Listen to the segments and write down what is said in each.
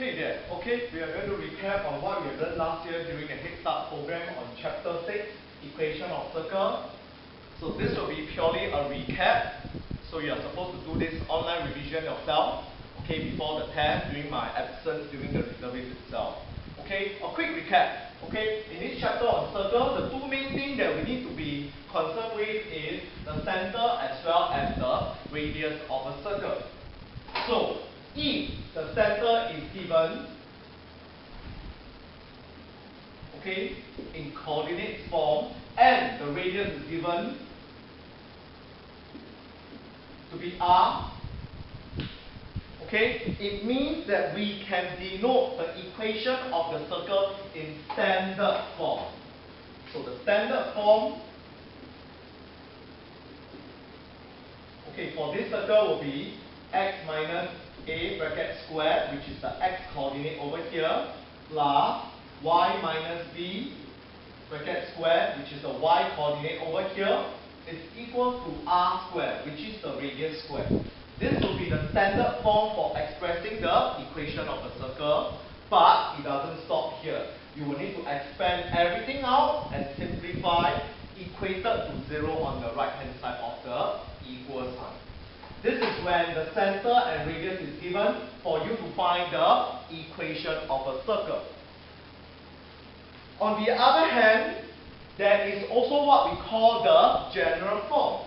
Hey there. Okay, we are going to recap on what we have done last year during the Head Start program on Chapter 6, Equation of Circle. So this will be purely a recap. So you are supposed to do this online revision yourself, okay, before the test, during my absence, during the reservist itself. Okay, a quick recap. Okay, in this chapter on circle, the two main things that we need to be concerned with is the center as well as the radius of a circle. So, if the center is given, okay, in coordinate form, and the radius is given to be r, okay, it means that we can denote the equation of the circle in standard form. So the standard form, okay, for this circle will be x minus a bracket squared, which is the x coordinate over here, plus y minus b bracket squared, which is the y coordinate over here, is equal to r squared, which is the radius squared. This will be the standard form for expressing the equation of the circle, but it doesn't stop here. You will need to expand everything out and simplify, equated to 0 on the right hand side of the equal sign. This is when the center and radius is given for you to find the equation of a circle. On the other hand, there is also what we call the general form.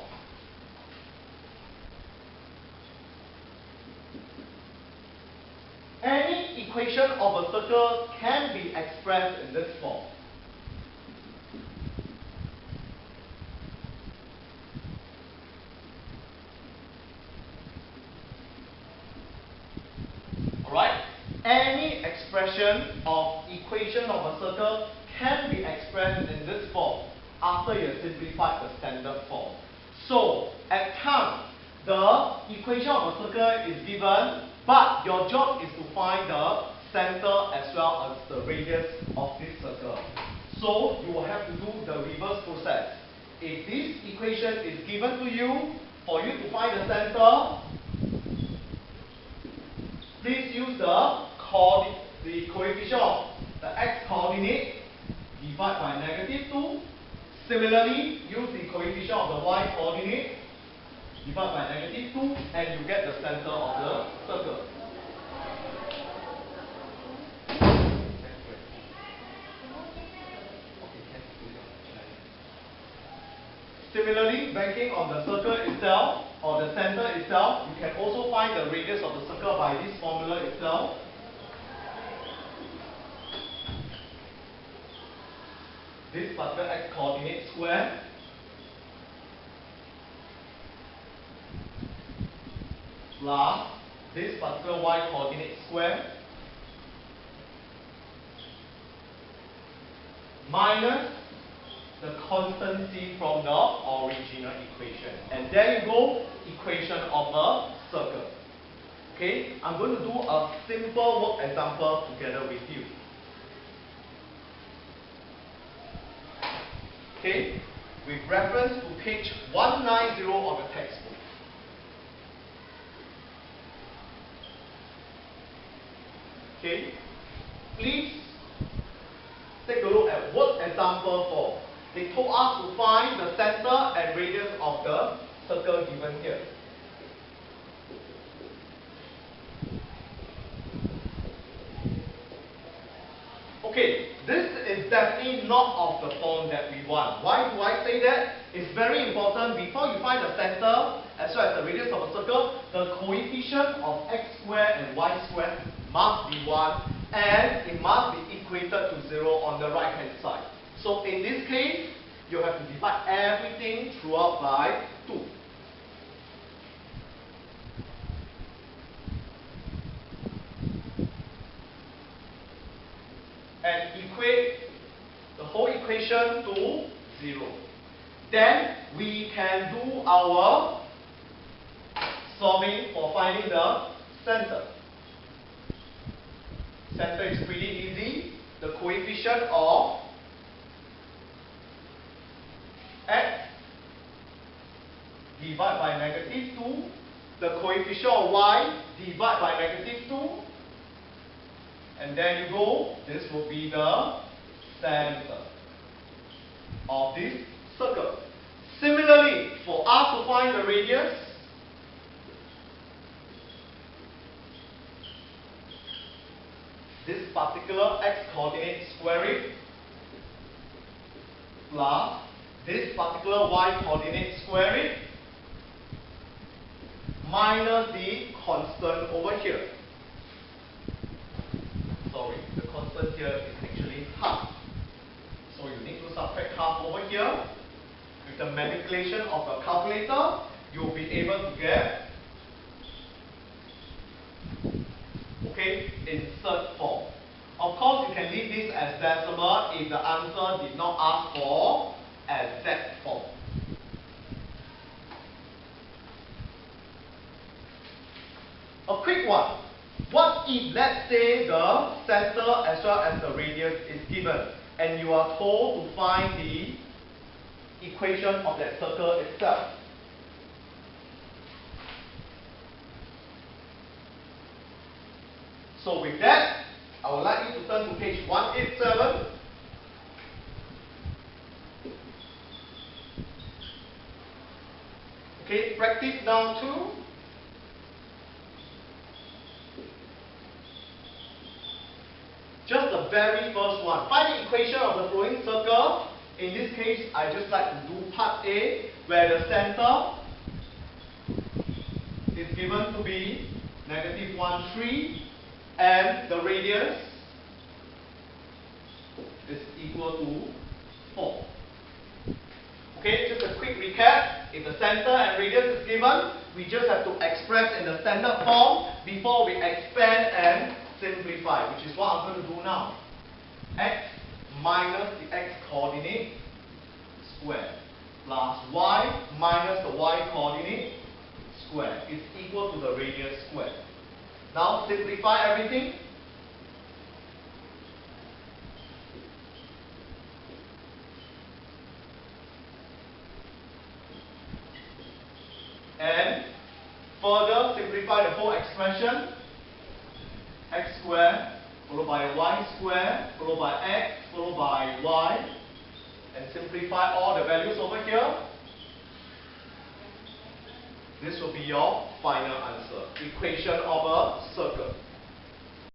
Any equation of a circle can be expressed in this form. Alright? Any expression of equation of a circle can be expressed in this form after you have simplified the standard form. So, at times, the equation of a circle is given, but your job is to find the center as well as the radius of this circle. So, you will have to do the reverse process. If this equation is given to you, for you to find the center, please use the coefficient of the x coordinate, divide by -2. Similarly, use the coefficient of the y coordinate, divide by -2, and you get the center of the circle. Similarly, banking on the circle itself, or the center itself, you can also find the radius of the circle by this formula itself. This particular x coordinate square plus this particular y coordinate square minus the constancy from the original equation. And there you go, equation of a circle. Okay, I'm going to do a simple work example together with you. Okay, with reference to page 190 of the textbook. Okay, please take a look at work example 4. They told us to find the center and radius of the circle given here. Okay, this is definitely not of the form that we want. Why do I say that? It's very important, before you find the center as well as the radius of a circle, the coefficient of x squared and y squared must be 1, and it must be equated to 0 on the right hand side. So in this case, you have to divide everything throughout by 2. And equate the whole equation to 0. Then we can do our solving for finding the center. Center is pretty easy. The coefficient of x divide by -2, the coefficient of y divide by -2, And there you go. This will be the center of this circle. Similarly, for us to find the radius, this particular x-coordinate, square it, plus this particular y-coordinate, square it, minus the constant over here. Sorry, the constant here is actually half. So you need to subtract half over here. With the manipulation of the calculator, you'll be able to get, okay, insert form. Of course, you can leave this as decimal if the answer did not ask for exact form. A quick one. What if, let's say, the center as well as the radius is given, and you are told to find the equation of that circle itself? So with that, I would like you to turn to page 187. Okay, practice now 2. Just the very first one. Find the equation of the flowing circle. In this case, I just like to do part A, where the center is given to be -1, 3, and the radius is equal to 4. Okay, just a quick recap. If the center and radius is given, we just have to express in the standard form before we expand and simplify, which is what I'm going to do now. X minus the x-coordinate squared plus y minus the y-coordinate squared is equal to the radius squared. Now simplify everything. And further simplify the whole expression. X squared followed by y squared followed by x followed by y, and simplify all the values over here. This will be your final answer. Equation of a circle.